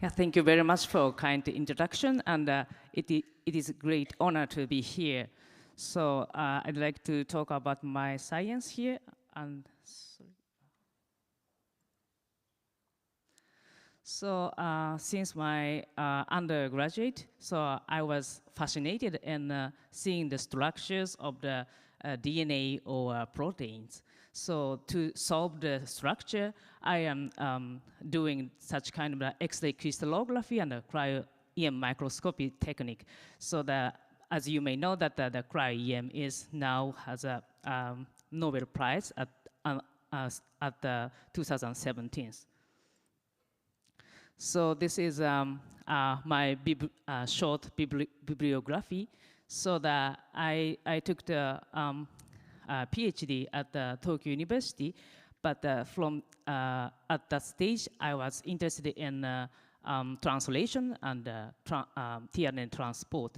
Yeah, thank you very much for kind introduction, and it is a great honor to be here. So I'd like to talk about my science here, and so since my undergraduate, so I was fascinated in seeing the structures of the DNA or proteins. So to solve the structure, I am doing such kind of X-ray crystallography and cryo-EM microscopy technique. So as you may know, that the cryo-EM is now has a Nobel Prize at the 2017. So this is my short bibliography. So that I took the PhD at the Tokyo University, but from at that stage I was interested in translation and TNN transport.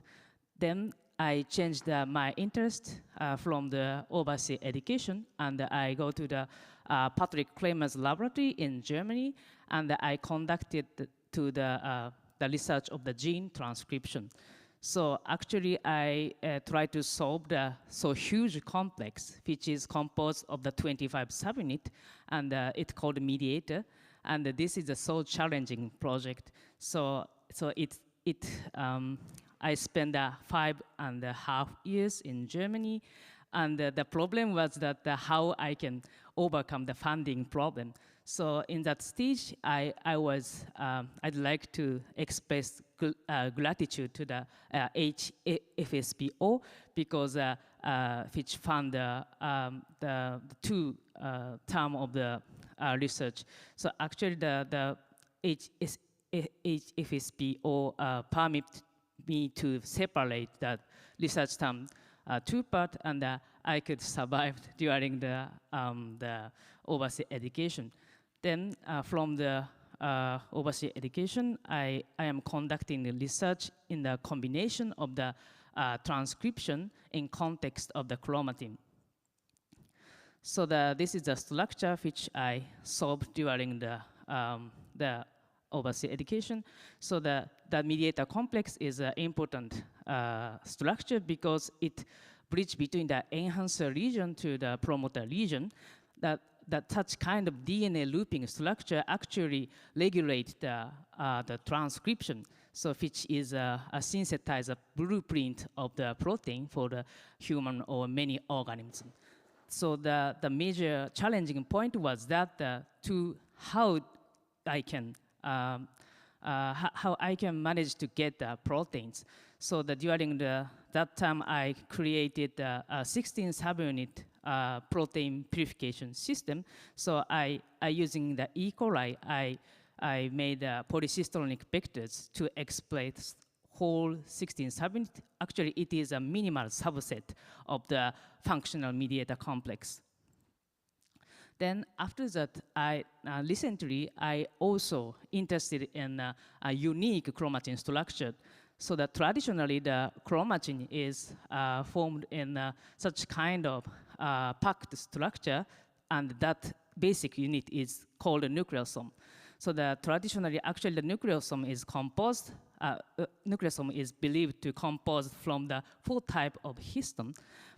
Then I changed my interest from the overseas education, and I go to the Patrick Kramer's laboratory in Germany, and I conducted to the research of the gene transcription. So actually, I try to solve the huge complex, which is composed of the 25 subunit, and it's called mediator. And this is a so challenging project. So I spent 5.5 years in Germany, and the problem was that how I can overcome the funding problem. So in that stage, I'd like to express gratitude to the HFSPO because which fund the two term of the research. So actually the HFSPO permit me to separate that research term two part, and I could survive during the overseas education. Then from the overseas education, I am conducting the research in the combination of the transcription in context of the chromatin. So this is the structure which I solved during the overseas education. So the mediator complex is an important structure because it bridges between the enhancer region to the promoter region. That such kind of DNA looping structure actually regulates the transcription, so which is a synthesized blueprint of the protein for the human or many organisms. So the major challenging point was that how I can manage to get the proteins. So during that time, I created a 16 subunit protein purification system. So using the E. coli, I made polycystonic vectors to exploit whole 16 subunit. Actually, it is a minimal subset of the functional mediator complex. Then after that, recently, I also interested in a unique chromatin structure. So that traditionally, the chromatin is formed in such kind of packed structure, and that basic unit is called a nucleosome. So traditionally, actually, the nucleosome is composed. Nucleosome is believed to compose from the 4 types of histone.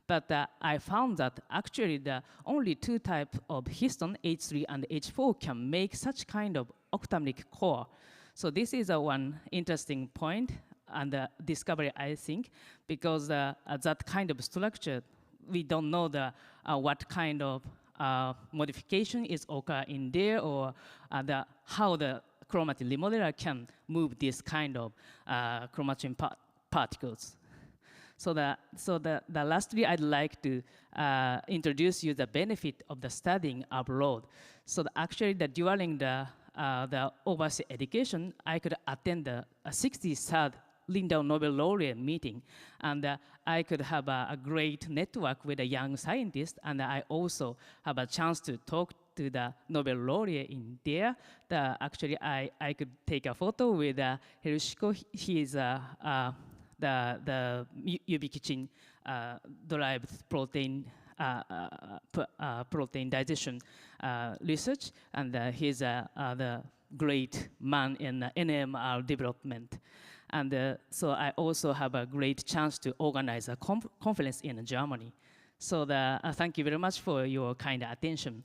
But I found that actually the only 2 types of histone, H3 and H4, can make such kind of octameric core. So this is one interesting point and discovery, I think, because that kind of structure, we don't know what kind of modification is occur in there, or how the chromatin remodeler can move this kind of chromatin particles. So lastly, I'd like to introduce you the benefit of the studying abroad. So actually, during the overseas education, I could attend the 63rd Lindau Nobel Laureate meeting, and I could have a great network with a young scientist, and I also have a chance to talk to the Nobel laureate in there. Actually, I could take a photo with Hiroshiko. He is the ubiquitin derived protein protein digestion research, and he's the great man in NMR development. And so I also have a great chance to organize a conference in Germany. So thank you very much for your kind attention.